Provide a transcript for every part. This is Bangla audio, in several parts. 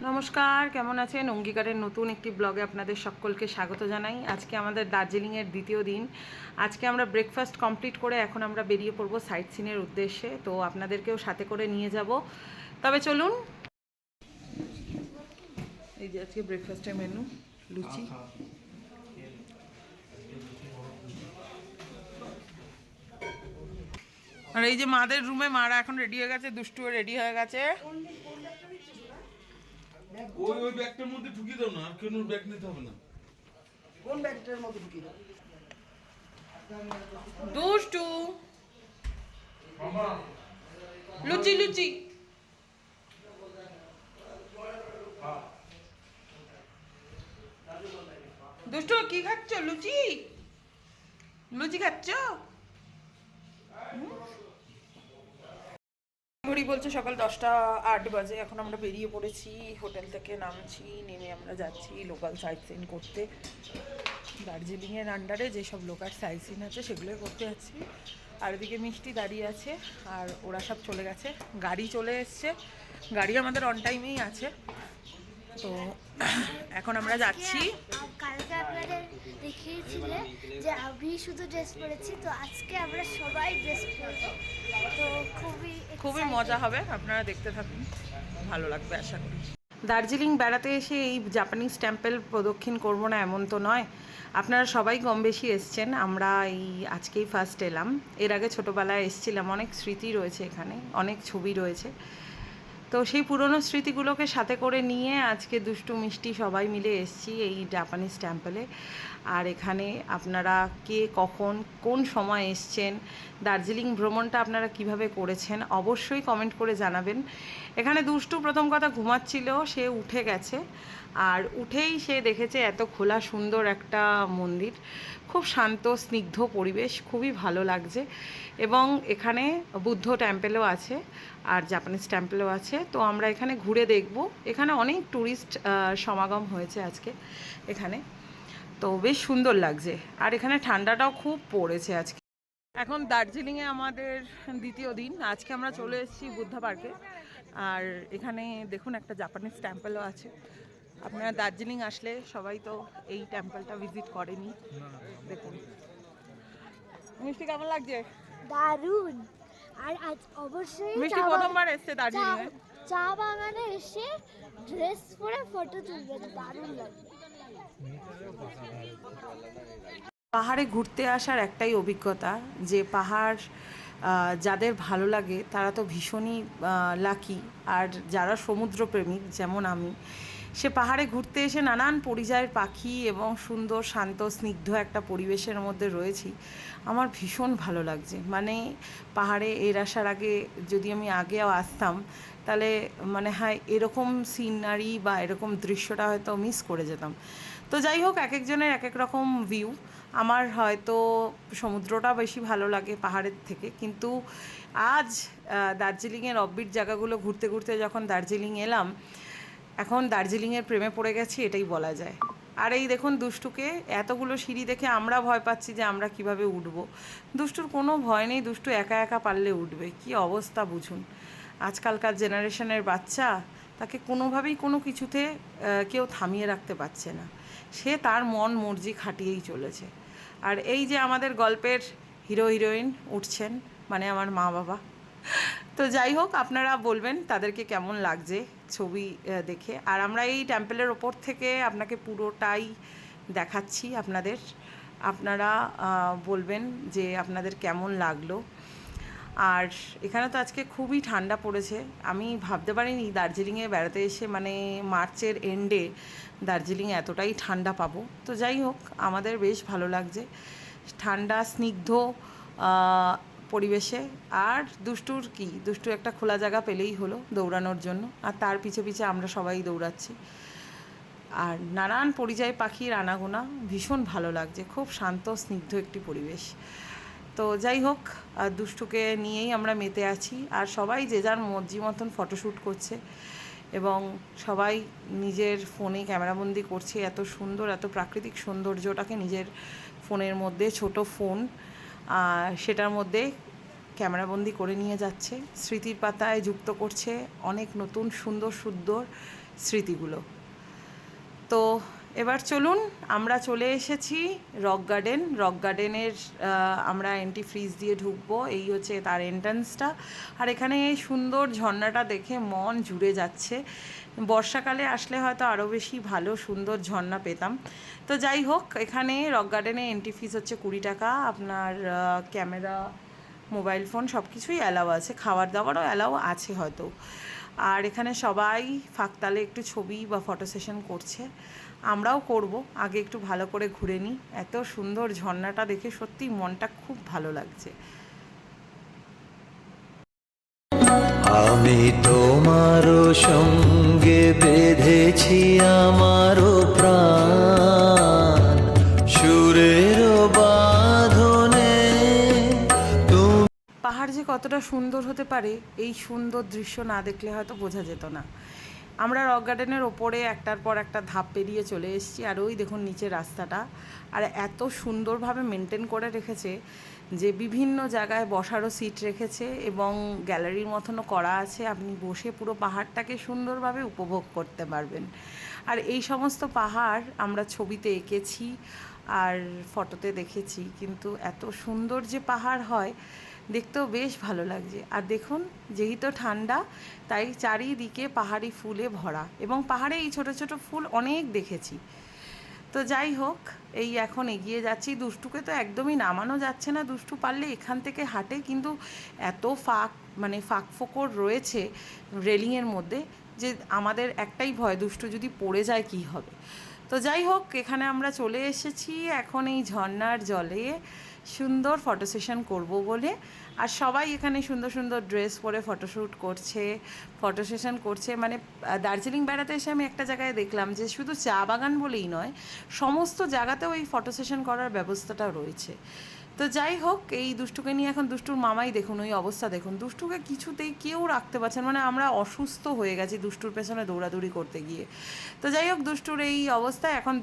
নমস্কার, কেমন আছেন? অঙ্গীকারের নতুন একটি ব্লগে আপনাদের সকলকে স্বাগত জানাই। আজকে আমাদের দার্জিলিংয়ের দ্বিতীয় দিন। আজকে আমরা ব্রেকফাস্ট কমপ্লিট করে এখন আমরা বেরিয়ে পড়বো সাইট সিনের উদ্দেশ্যে। তো আপনাদেরকেও সাথে করে নিয়ে যাব। তবে চলুন। এই যে আজকে ব্রেকফাস্টের মেনু, লুচি, আর এই যে মাদের রুমে মারা এখন রেডি হয়ে গেছে, দুষ্টুও রেডি হয়ে গেছে। ওই ব্যাগটার মধ্যে ঢুকিয়ে দাও না, আর কেন ব্যাগ নিতে হবে না। কোন ব্যাগটার মধ্যে ঢুকিয়ে দাও? দুষ্টু লুচি লুচি দুষ্টু কি খাচ্ছ? লুচি লুচি খাচ্ছ? ঘড়ি বলছে সকাল 10টা 8 বাজে। এখন আমরা বেরিয়ে পড়েছি, হোটেল থেকে নামছি, নেমে আমরা যাচ্ছি লোকাল সাইট সিন করতে। দার্জিলিংয়ের আন্ডারে যেসব লোকাল সাইট সিন আছে সেগুলোই করতে যাচ্ছি। আর এদিকে মিষ্টি দাঁড়িয়ে আছে, আর ওরা সব চলে গেছে। গাড়ি চলে এসছে, গাড়ি আমাদের অন টাইমেই আছে। তো এখন আমরা যাচ্ছি। কালকে আপনাদের দেখিয়েছিলে যে আমি শুধু ড্রেস পরেছি, তো আজকে আমরা সবাই ড্রেস পরেছি। তো খুবই মজা হবে, আপনারা দেখতে থাকুন, ভালো লাগবে আশা করি। দার্জিলিং বেড়াতে এসে এই জাপানিজ টেম্পল প্রদক্ষিণ করব না এমন তো নয়। আপনারা সবাই কম বেশি এসছেন, আমরা এই আজকেই ফার্স্ট এলাম। এর আগে ছোটোবেলায় এসছিলাম, অনেক স্মৃতি রয়েছে এখানে, অনেক ছবি রয়েছে। তো সেই পুরনো স্মৃতিগুলোকে সাথে করে নিয়ে আজকে দুষ্টু মিষ্টি সবাই মিলে এসেছি এই জাপানিজ টেম্পলে। আর এখানে আপনারা কে কখন কোন সময় এসছেন, দার্জিলিং ভ্রমণটা আপনারা কিভাবে করেছেন অবশ্যই কমেন্ট করে জানাবেন। এখানে দুষ্টু প্রথম কথা ঘুমাচ্ছিল, সে উঠে গেছে। আর উঠেই সে দেখেছে এত খোলা সুন্দর একটা মন্দির, খুব শান্ত স্নিগ্ধ পরিবেশ, খুবই ভালো লাগছে। এবং এখানে বুদ্ধ টেম্পেলও আছে আর জাপানিজ টেম্পেলও আছে। তো আমরা এখানে ঘুরে দেখব। এখানে অনেক ট্যুরিস্ট সমাগম হয়েছে আজকে এখানে, তো বেশ সুন্দর লাগছে। আর এখানে ঠান্ডাটাও খুব পড়েছে আজকে। এখন দার্জিলিংয়ে আমাদের দ্বিতীয় দিন। আজকে আমরা চলে এসেছি বুদ্ধা পার্কে। আর এখানে দেখুন একটা জাপানিজ টেম্পলও আছে। আপনারা দার্জিলিং আসলে সবাই তো এই টেম্পলটা ভিজিট করেনি। দেখুন মিষ্টি কেমন লাগছে? দারুণ। আর আজ অবশ্যই মিষ্টি প্রথমবার এসছে দার্জিলিংয়ে। চা বাগানে এসে ড্রেস পরে ফটো তুলবে, দারুণ লাগবে। পাহাড়ে ঘুরতে আসার একটাই অভিজ্ঞতা, যে পাহাড় যাদের ভালো লাগে তারা তো ভীষণই লাকি। আর যারা সমুদ্রপ্রেমিক যেমন আমি, সে পাহাড়ে ঘুরতে এসে নানান পরিযায়ের পাখি এবং সুন্দর শান্ত স্নিগ্ধ একটা পরিবেশের মধ্যে রয়েছি, আমার ভীষণ ভালো লাগছে। মানে পাহাড়ে এর আসার আগে যদি আমি আগেও আসতাম তাহলে মানে হয় এরকম সিনারি বা এরকম দৃশ্যটা হয়তো মিস করে যেতাম। তো যাই হোক, এক একজনের এক এক রকম ভিউ। আমার হয়তো সমুদ্রটা বেশি ভালো লাগে পাহাড়ের থেকে, কিন্তু আজ দার্জিলিংয়ের অফবিট জায়গাগুলো ঘুরতে ঘুরতে যখন দার্জিলিং এলাম, এখন দার্জিলিংয়ের প্রেমে পড়ে গেছি এটাই বলা যায়। আর এই দেখুন দুষ্টুকে, এতগুলো সিঁড়ি দেখে আমরা ভয় পাচ্ছি যে আমরা কিভাবে উঠব। দুষ্টুর কোনো ভয় নেই, দুষ্টু একা একা পারলে উঠবে। কি অবস্থা বুঝুন, আজকালকার জেনারেশনের বাচ্চা, তাকে কোনোভাবেই কোনো কিছুতে কেউ থামিয়ে রাখতে পারছে না। সে তার মন মর্জি খাটিয়েই চলেছে। আর এই যে আমাদের গল্পের হিরো হিরোইন উঠছেন, মানে আমার মা বাবা। তো যাই হোক, আপনারা বলবেন তাদেরকে কেমন লাগছে ছবি দেখে। আর আমরা এই টেম্পলের ওপর থেকে আপনাকে পুরোটাই দেখাচ্ছি আপনাদের। আপনারা বলবেন যে আপনাদের কেমন লাগলো। আর এখানে তো আজকে খুবই ঠান্ডা পড়েছে। আমি ভাবতে পারিনি দার্জিলিংয়ে বেড়াতে এসে মানে মার্চের এন্ডে দার্জিলিং এতটাই ঠান্ডা পাবো। তো যাই হোক, আমাদের বেশ ভালো লাগছে ঠান্ডা স্নিগ্ধ পরিবেশে। আর দুষ্টু একটা খোলা জায়গা পেলেই হলো দৌড়ানোর জন্য, আর তার পিছে পিছে আমরা সবাই দৌড়াচ্ছি। আর নানান পরিযায়ী পাখির আনাগোনা, ভীষণ ভালো লাগছে, খুব শান্ত স্নিগ্ধ একটি পরিবেশ। তো যাই হোক, দুষ্টুকে নিয়েই আমরা মেতে আছি। আর সবাই যে যার মর্জি মতন ফটোশ্যুট করছে এবং সবাই নিজের ফোনে ক্যামেরাবন্দি করছে। এত সুন্দর, এত প্রাকৃতিক সৌন্দর্যটাকে নিজের ফোনের মধ্যে, ছোট ফোন সেটার মধ্যে ক্যামেরাবন্দি করে নিয়ে যাচ্ছে, স্মৃতির পাতায় যুক্ত করছে অনেক নতুন সুন্দর সুন্দর স্মৃতিগুলো। তো এবার চলুন, আমরা চলে এসেছি রক গার্ডেন। রক গার্ডেনের আমরা এন্ট্রি ফ্রিজ দিয়ে ঢুকবো, এই হচ্ছে তার এন্ট্রান্সটা। আর এখানে এই সুন্দর ঝর্ণাটা দেখে মন জুড়ে যাচ্ছে। বর্ষাকালে আসলে হয়তো আরও বেশি ভালো সুন্দর ঝর্ণা পেতাম। তো যাই হোক, এখানে রক গার্ডেনে এন্ট্রি ফিস হচ্ছে 20 টাকা। আপনার ক্যামেরা, মোবাইল ফোন সব কিছুই অ্যালাউ আছে, খাবার দাবারও অ্যালাউ আছে হয়তো। আর এখানে সবাই ফাঁকতালে একটু ছবি বা ফটো সেশন করছে, আমরাও করব। আগে একটু ভালো করে ঘুরে নিই। এত সুন্দর ঝর্ণাটা দেখে সত্যি মনটা খুব ভালো লাগছে। আমি তোমারও সঙ্গে বেঁধেছি আমারও প্রাণ সুরের বাঁধনে। পাহাড় যে কতটা সুন্দর হতে পারে এই সুন্দর দৃশ্য না দেখলে হয়তো বোঝা যেত না। আমরা রক গার্ডেনের ওপরে একটার পর একটা ধাপ পেরিয়ে চলে এসেছি। আর ওই দেখুন নিচে রাস্তাটা, আর এত সুন্দরভাবে মেনটেন করে রেখেছে যে বিভিন্ন জায়গায় বসারও সিট রেখেছে এবং গ্যালারির মতনও করা আছে। আপনি বসে পুরো পাহাড়টাকে সুন্দরভাবে উপভোগ করতে পারবেন। আর এই সমস্ত পাহাড় আমরা ছবিতে এঁকেছি আর ফটোতে দেখেছি, কিন্তু এত সুন্দর যে পাহাড় হয় দেখতেও বেশ ভালো লাগছে। আর দেখুন, যেহেতু ঠান্ডা তাই চারিদিকে পাহাড়ি ফুলে ভরা, এবং পাহাড়ে এই ছোট ছোট ফুল অনেক দেখেছি। তো যাই হোক, এই এখন এগিয়ে যাচ্ছি। দুষ্টুকে তো একদমই নামানো যাচ্ছে না, দুষ্টু পারলে এখান থেকে হাঁটে, কিন্তু এত ফাঁক ফোকর রয়েছে রেলিংয়ের মধ্যে যে আমাদের একটাই ভয়, দুষ্টু যদি পড়ে যায় কী হবে। তো যাই হোক, এখানে আমরা চলে এসেছি এখন এই ঝর্ণার জলে সুন্দর ফটো সেশন করবো বলে। আর সবাই এখানে সুন্দর সুন্দর ড্রেস পরে ফটোশ্যুট করছে, ফটো সেশন করছে। মানে দার্জিলিং বেড়াতে এসে আমি একটা জায়গায় দেখলাম যে শুধু চা বাগান বলেই নয়, সমস্ত জায়গাতেও এই ফটো সেশন করার ব্যবস্থাটা রয়েছে। তো যাই হোক, এই দুষ্টুকে নিয়ে এখন দুষ্টুর মামাই দেখুন ওই অবস্থা দেখুন, দুষ্টুকে কিছুতেই কেউ রাখতে পারছেন, মানে আমরা অসুস্থ হয়ে গেছি দুষ্টুর পেছনে দৌড়াদৌড়ি করতে গিয়ে। তো যাই হোক, দুষ্টুর এই অবস্থা। এখন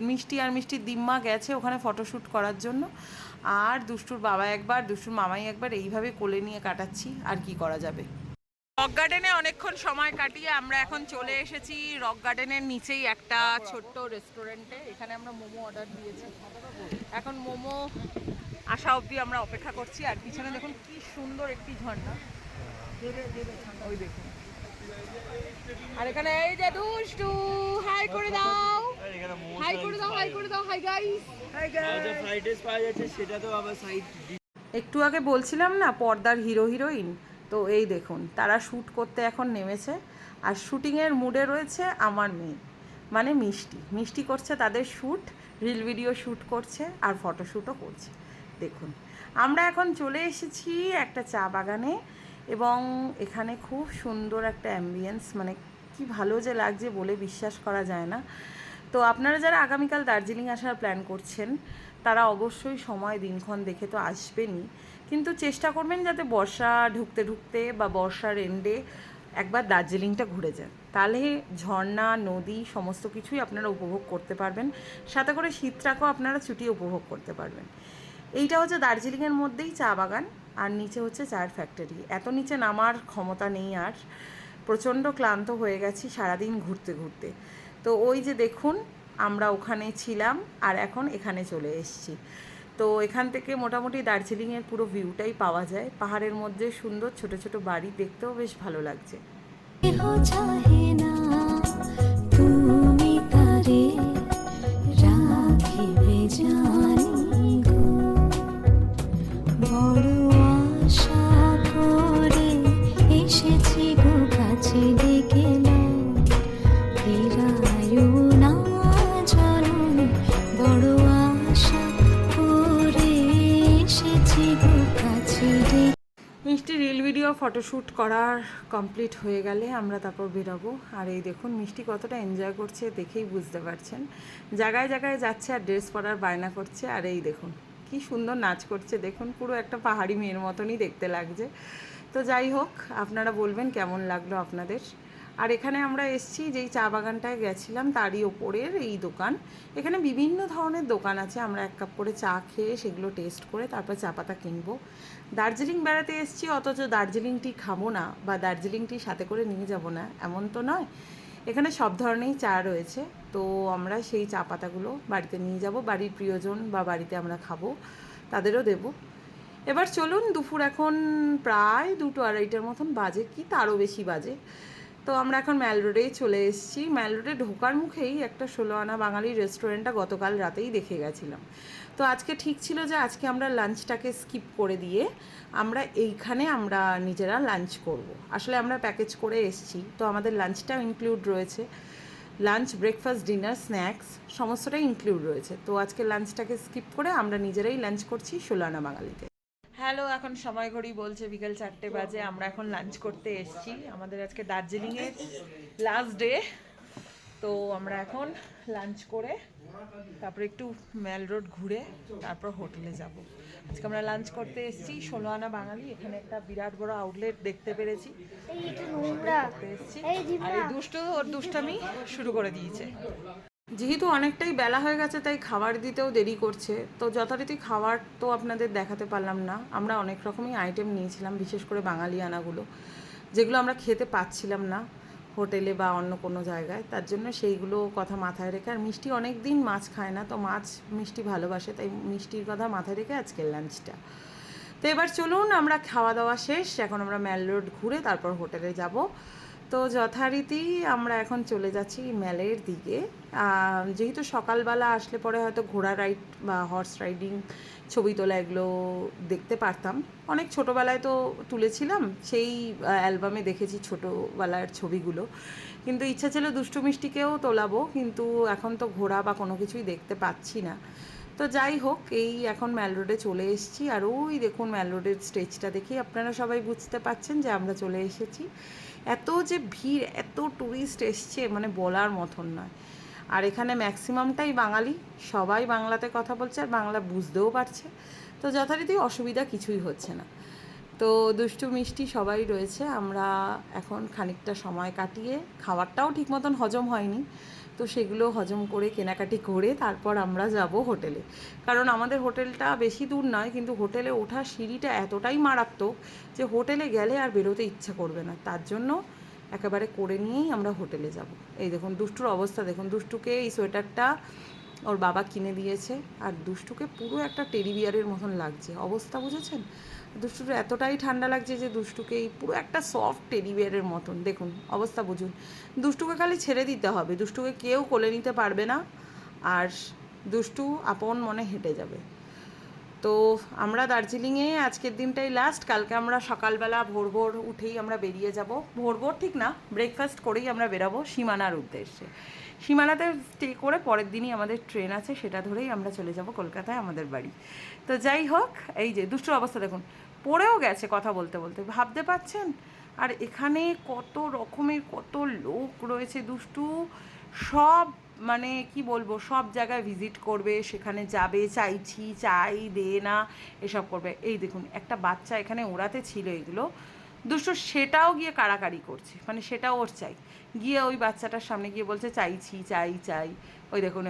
মিষ্টি আর মিষ্টির দিম্মা গেছে ওখানে ফটোশ্যুট করার জন্য, আর দুষ্টুর বাবা একবার, দুষ্টুর মামাই একবার, এইভাবে কোলে নিয়ে কাটাচ্ছি। আর কি করা যাবে। রক গার্ডেনে অনেকক্ষণ সময় কাটিয়ে আমরা এখন চলে এসেছি রক গার্ডেনের নিচেই একটা ছোট্ট রেস্টুরেন্টে। এখানে আমরা মোমো অর্ডার দিয়েছি, এখন মোমো আসা অবধি আমরা অপেক্ষা করছি। আর পিছনে দেখুন কি সুন্দর একটি ঝর্ণা, ওই দেখুন। আর এখানে এই যে দুষ্টু, হাই করে দাও, হাই করে দাও, হাই করে দাও, hi guys, hi guys. Fried rice পাওয়া যাচ্ছে, সেটা তো আবার সাইড। একটু আগে বলছিলাম না পর্দার হিরো হিরোইন, তো এই দেখুন তারা শ্যুট করতে এখন নেমেছে। আর শ্যুটিংয়ের মুডে রয়েছে আমার মেয়ে, মানে মিষ্টি। মিষ্টি করছে তাদের শ্যুট, রিল ভিডিও শ্যুট করছে আর ফটোশ্যুটও করছে। দেখুন, আমরা এখন চলে এসেছি একটা চা বাগানে, এবং এখানে খুব সুন্দর একটা অ্যাম্বিয়েন্স, মানে কি ভালো যে লাগছে বলে বিশ্বাস করা যায় না। তো আপনারা যারা আগামীকাল দার্জিলিং আসার প্ল্যান করছেন তারা অবশ্যই সময় দিনক্ষণ দেখে তো আসবেনই, কিন্তু চেষ্টা করবেন যাতে বর্ষা ঢুকতে ঢুকতে বা বর্ষার এন্ডে একবার দার্জিলিংটা ঘুরে যান। তাহলে ঝর্ণা, নদী সমস্ত কিছুই আপনারা উপভোগ করতে পারবেন, সাথে করে শীতটাকেও আপনারা ছুটিয়ে উপভোগ করতে পারবেন। এইটা হচ্ছে দার্জিলিংয়ের মধ্যেই চা বাগান, আর নিচে হচ্ছে চায়ের ফ্যাক্টরি। এত নিচে নামার ক্ষমতা নেই আর, প্রচণ্ড ক্লান্ত হয়ে গেছি সারাদিন ঘুরতে ঘুরতে। তো ওই যে দেখুন, আমরা ওখানে ছিলাম আর এখন এখানে চলে এসেছি। তো এখান থেকে মোটামুটি দার্জিলিংয়ের পুরো ভিউটাই পাওয়া যায়। পাহাড়ের মধ্যে সুন্দর ছোট ছোট বাড়ি, দেখতেও বেশ ভালো লাগছে। তুমি তারে রাখিবে জানি গো, বড় আশা করে এসেছি গো কাছে ডেকে নাও, ফিরায়ও না জননী, বড় আশা করে এসেছি গো কাছে ডেকে। মিষ্টি রিল ভিডিও ফটোশ্যুট করার কমপ্লিট হয়ে গেলে আমরা তারপর বেরোবো। আর এই দেখুন মিষ্টি কতটা এনজয় করছে দেখেই বুঝতে পারছেন, জায়গায় জায়গায় যাচ্ছে আর ড্রেস পরার বায়না করছে। আর এই দেখুন কি সুন্দর নাচ করছে, দেখুন পুরো একটা পাহাড়ি মেয়ের মতনই দেখতে লাগছে। তো যাই হোক, আপনারা বলবেন কেমন লাগলো আপনাদের। আর এখানে আমরা এসেছি যেই চা বাগানটায় গেছিলাম তারই ওপরের এই দোকান। এখানে বিভিন্ন ধরনের দোকান আছে, আমরা 1 কাপ করে চা খেয়ে সেগুলো টেস্ট করে তারপর চা পাতা কিনবো। দার্জিলিং বেড়াতে এসেছি, অথচ দার্জিলিং টি খাবো না বা দার্জিলিং টি সাথে করে নিয়ে যাব না এমন তো নয়। এখানে সব ধরনেরই চা রয়েছে, তো আমরা সেই চা পাতাগুলো বাড়িতে নিয়ে যাব, বাড়ির প্রিয়জন বা বাড়িতে আমরা খাবো তাদেরও দেব। এবার চলুন, দুপুর এখন প্রায় 2-2:30টার মতন বাজে, কি তারও বেশি বাজে। তো আমরা এখন ম্যাল রোডেই চলে এসেছি। ম্যাল রোডে ঢোকার মুখেই একটা 16 আনা বাঙালি রেস্টুরেন্টটা গতকাল রাতেই দেখে গেছিলাম। তো আজকে ঠিক ছিল যে আজকে আমরা লাঞ্চটাকে স্কিপ করে দিয়ে আমরা এইখানে আমরা নিজেরা লাঞ্চ করব। আসলে আমরা প্যাকেজ করে এসেছি, তো আমাদের লাঞ্চটাও ইনক্লুড রয়েছে। লাঞ্চ, ব্রেকফাস্ট, ডিনার, স্ন্যাক্স সমস্তটাই ইনক্লুড রয়েছে। তো আজকে লাঞ্চটাকে স্কিপ করে আমরা নিজেরাই লাঞ্চ করছি 16 আনা বাঙালিতে। হ্যালো, এখন সময় ঘড়ি বলছে বিকেল 4টে বাজে। আমরা এখন লাঞ্চ করতে এসেছি। আমাদের আজকে দার্জিলিংয়ের লাস্ট ডে। তো আমরা এখন লাঞ্চ করে তারপরে একটু ম্যাল রোড ঘুরে তারপর হোটেলে যাব। আজকে আমরা লাঞ্চ করতে এসেছি 16 আনা বাঙালি। এখানে একটা বিরাট বড় আউটলেট দেখতে পেরেছি, এই একটু নোংরা। করতে এসেছি। এই আর এই দুষ্টু ওর দুষ্টামি শুরু করে দিয়েছে। যেহেতু অনেকটাই বেলা হয়ে গেছে তাই খাবার দিতেও দেরি করছে। তো যথারীতি খাবার তো আপনাদের দেখাতে পারলাম না। আমরা অনেক রকমই আইটেম নিয়েছিলাম, বিশেষ করে বাঙালিয়ানাগুলো, যেগুলো আমরা খেতে পাচ্ছিলাম না হোটেলে বা অন্য কোনো জায়গায়। তার জন্য সেইগুলো কথা মাথায় রেখে, আর মিষ্টি অনেক দিন মাছ খায় না, তো মাছ মিষ্টি ভালোবাসে, তাই মিষ্টির কথা মাথায় রেখে আজকের লাঞ্চটা। তো এবার চলুন, আমরা খাওয়া দাওয়া শেষ, এখন আমরা ম্যাল রোড ঘুরে তারপর হোটেলে যাব। তো যথারীতি আমরা এখন চলে যাচ্ছি ম্যালের দিকে। যেহেতু সকালবেলা আসলে পরে হয়তো ঘোড়া রাইড বা হর্স রাইডিং, ছবি তোলা এগুলো দেখতে পারতাম। অনেক ছোটোবেলায় তো তুলেছিলাম, সেই অ্যালবামে দেখেছি ছোটোবেলার ছবিগুলো, কিন্তু ইচ্ছা ছিল দুষ্টু মিষ্টিকেও তোলাবো, কিন্তু এখন তো ঘোড়া বা কোনো কিছুই দেখতে পাচ্ছি না। তো যাই হোক, এই এখন ম্যাল রোডে চলে এসেছি। আর ওই দেখুন ম্যাল রোডের স্টেজটা দেখি আপনারা সবাই বুঝতে পারছেন যে আমরা চলে এসেছি। এত যে ভিড়, এত ট্যুরিস্ট এসছে মানে বলার মতন নয়। আর এখানে ম্যাক্সিমামটাই বাঙালি, সবাই বাংলাতে কথা বলছে আর বাংলা বুঝতেও পারছে। তো যথারীতি অসুবিধা কিছুই হচ্ছে না। তো দুষ্টু মিষ্টি সবাই রয়েছে। আমরা এখন খানিকটা সময় কাটিয়ে, খাবারটাও ঠিক মতন হজম হয়নি, তো সেগুলো হজম করে কেনাকাটি করে তারপর আমরা যাব হোটেলে। কারণ আমাদের হোটেলটা বেশি দূর নয়, কিন্তু হোটেলে ওঠার সিঁড়িটা এতটাই মারাত্মক যে হোটেলে গেলে আর বেরোতে ইচ্ছা করবে না। তার জন্য একেবারে করে নিয়েই আমরা হোটেলে যাব। এই দেখুন দুষ্টুর অবস্থা দেখুন। দুষ্টুকে এই সোয়েটারটা ওর বাবা কিনে দিয়েছে, আর দুষ্টুকে পুরো একটা টেডি বিয়ারের মতন লাগছে, অবস্থা বুঝেছেন? দুষ্টুর এতটাই ঠান্ডা লাগছে যে দুষ্টুকে এই পুরো একটা সফট টেডি বিয়ারের মতন, দেখুন অবস্থা বুঝুন। দুষ্টুকে খালি ছেড়ে দিতে হবে, দুষ্টুকে কেউ কোলে নিতে পারবে না, আর দুষ্টু আপন মনে হেঁটে যাবে। তো আমরা দার্জিলিংয়ে আজকের দিনটাই লাস্ট। কালকে আমরা সকালবেলা ভোর ভোর উঠেই আমরা বেরিয়ে যাব। ভোর ভোর ঠিক না, ব্রেকফাস্ট করেই আমরা বেরাবো সীমানার উদ্দেশ্যে। সীমানাতে স্টে করে পরের দিনই আমাদের ট্রেন আছে, সেটা ধরেই আমরা চলে যাব কলকাতায় আমাদের বাড়ি। তো যাই হোক, এই যে দুষ্টুর অবস্থা দেখুন, পড়েও গেছে কথা বলতে বলতে, ভাবতে পারছেন? আর এখানে কত রকমের কত লোক রয়েছে। দুষ্টু সব মানে কি বলবো, সব জায়গায় ভিজিট করবে, সেখানে যাবে, চাইছি চাই দে না এসব করবে। এই দেখুন একটা বাচ্চা এখানে ওড়াতে ছিল এগুলো, দুষ্টু সেটাও গিয়ে কাড়াকাড়ি করছে, মানে সেটাও ওর চাই, গিয়ে ওই বাচ্চাটার সামনে গিয়ে বলছে চাইছি চাই চাই। ওই দেখুন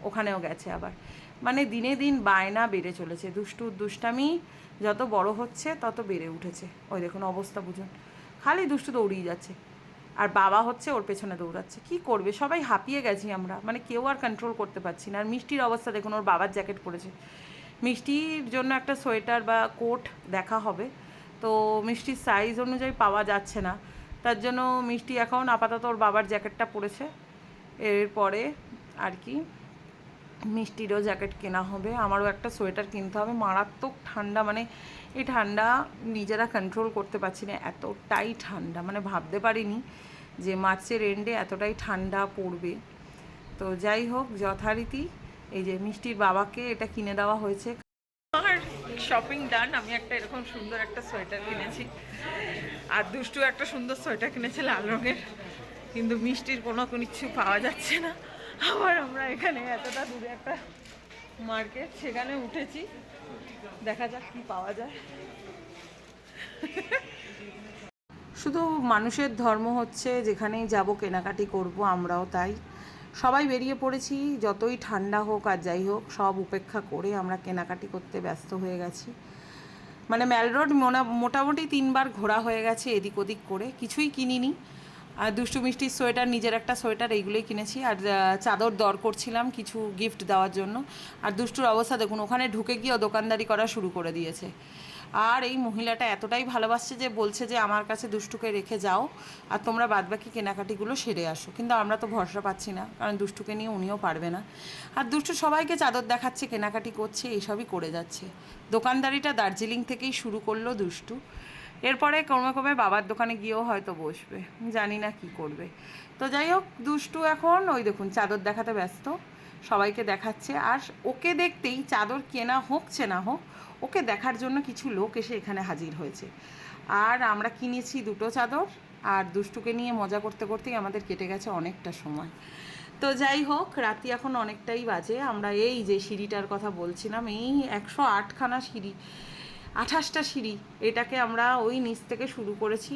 ওখানেও গেছে আবার। মানে দিনে দিন বায়না বেড়ে চলেছে, দুষ্টুর দুষ্টামি যত বড় হচ্ছে তত বেড়ে উঠেছে। ওই দেখুন অবস্থা বুঝুন, খালি দুষ্টু দৌড়িয়ে যাচ্ছে, আর বাবা হচ্ছে ওর পেছনে দৌড়াচ্ছে। কি করবে, সবাই হাঁপিয়ে গেছি আমরা, মানে কেউ আর কন্ট্রোল করতে পারছি না। আর মিষ্টির অবস্থা দেখুন, ওর বাবার জ্যাকেট পরেছে। মিষ্টির জন্য একটা সোয়েটার বা কোট দেখা হবে, তো মিষ্টির সাইজ অনুযায়ী পাওয়া যাচ্ছে না, তার জন্য মিষ্টি এখন আপাতত ওর বাবার জ্যাকেটটা পরেছে। এরপরে আর কি মিষ্টিরও জ্যাকেট কেনা হবে, আমারও একটা সোয়েটার কিনতে হবে। মারাত্মক ঠান্ডা, মানে এই ঠান্ডা নিজেরা কন্ট্রোল করতে পারছি না, এতটাই ঠান্ডা, মানে ভাবতে পারিনি যে মার্চের এন্ডে এতটাই ঠান্ডা পড়বে। তো যাই হোক, যথারীতি এই যে মিষ্টির বাবাকে এটা কিনে দেওয়া হয়েছে। আমার শপিং ডান। আমি একটা এরকম সুন্দর একটা সোয়েটার কিনেছি, আর দুষ্টু একটা সুন্দর সোয়েটার কিনেছে লাল রঙের, কিন্তু মিষ্টির কোনো কিছু পাওয়া যাচ্ছে না। আবার আমরা এখানে এতটা দূরে একটা মার্কেট, সেখানে উঠেছি, দেখা যাক কি পাওয়া যায়। শুধু মানুষের ধর্ম হচ্ছে যেখানেই যাব কেনাকাটি করব, আমরাও তাই সবাই বেরিয়ে পড়েছি। যতই ঠান্ডা হোক আর যাই হোক, সব উপেক্ষা করে আমরা কেনাকাটি করতে ব্যস্ত হয়ে গেছি। মানে ম্যাল রোড মোটামুটি 3বার ঘোরা হয়ে গেছে এদিক ওদিক করে, কিছুই কিনিনি। আর দুষ্টু মিষ্টির সোয়েটার, নিজের একটা সোয়েটার, এইগুলোই কিনেছি। আর চাদর দর করছিলাম কিছু গিফট দেওয়ার জন্য। আর দুষ্টুর অবস্থা দেখুন, ওখানে ঢুকে গিয়েও দোকানদারি করা শুরু করে দিয়েছে। আর এই মহিলাটা এতটাই ভালোবাসছে যে বলছে যে আমার কাছে দুষ্টুকে রেখে যাও আর তোমরা বাদবাকি কেনাকাটিগুলো সেরে আসো। কিন্তু আমরা তো ভরসা পাচ্ছি না, কারণ দুষ্টুকে নিয়ে উনিও পারবে না। আর দুষ্টু সবাইকে চাদর দেখাচ্ছে, কেনাকাটি করছে, এইসবই করে যাচ্ছে। দোকানদারিটা দার্জিলিং থেকেই শুরু করলো দুষ্টু। এরপরে ক্রমে ক্রমে বাবার দোকানে গিয়েও হয়তো বসবে, জানি না কি করবে। তো যাই হোক, দুষ্টু এখন ওই দেখুন চাদর দেখাতে ব্যস্ত, সবাইকে দেখাচ্ছে। আর ওকে দেখতেই, চাদর কেনা হোক চেনা হোক, ওকে দেখার জন্য কিছু লোক এসে এখানে হাজির হয়েছে। আর আমরা কিনেছি 2টো চাদর, আর দুষ্টুকে নিয়ে মজা করতে করতেই আমাদের কেটে গেছে অনেকটা সময়। তো যাই হোক, রাতি এখন অনেকটাই বাজে। আমরা এই যে সিঁড়িটার কথা বলছিলাম, এই 108খানা সিঁড়ি, 28টা সিঁড়ি, এটাকে আমরা ওই নিচ থেকে শুরু করেছি।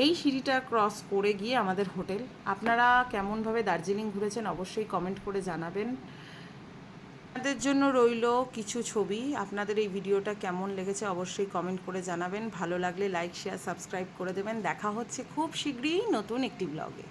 এই সিঁড়িটা ক্রস করে গিয়ে আমাদের হোটেল। আপনারা কেমনভাবে দার্জিলিং ঘুরেছেন অবশ্যই কমেন্ট করে জানাবেন। আপনাদের জন্য রইল কিছু ছবি। আপনাদের এই ভিডিওটা কেমন লেগেছে অবশ্যই কমেন্ট করে জানাবেন। ভালো লাগলে লাইক, শেয়ার, সাবস্ক্রাইব করে দেবেন। দেখা হচ্ছে খুব শীঘ্রই নতুন একটি ব্লগে।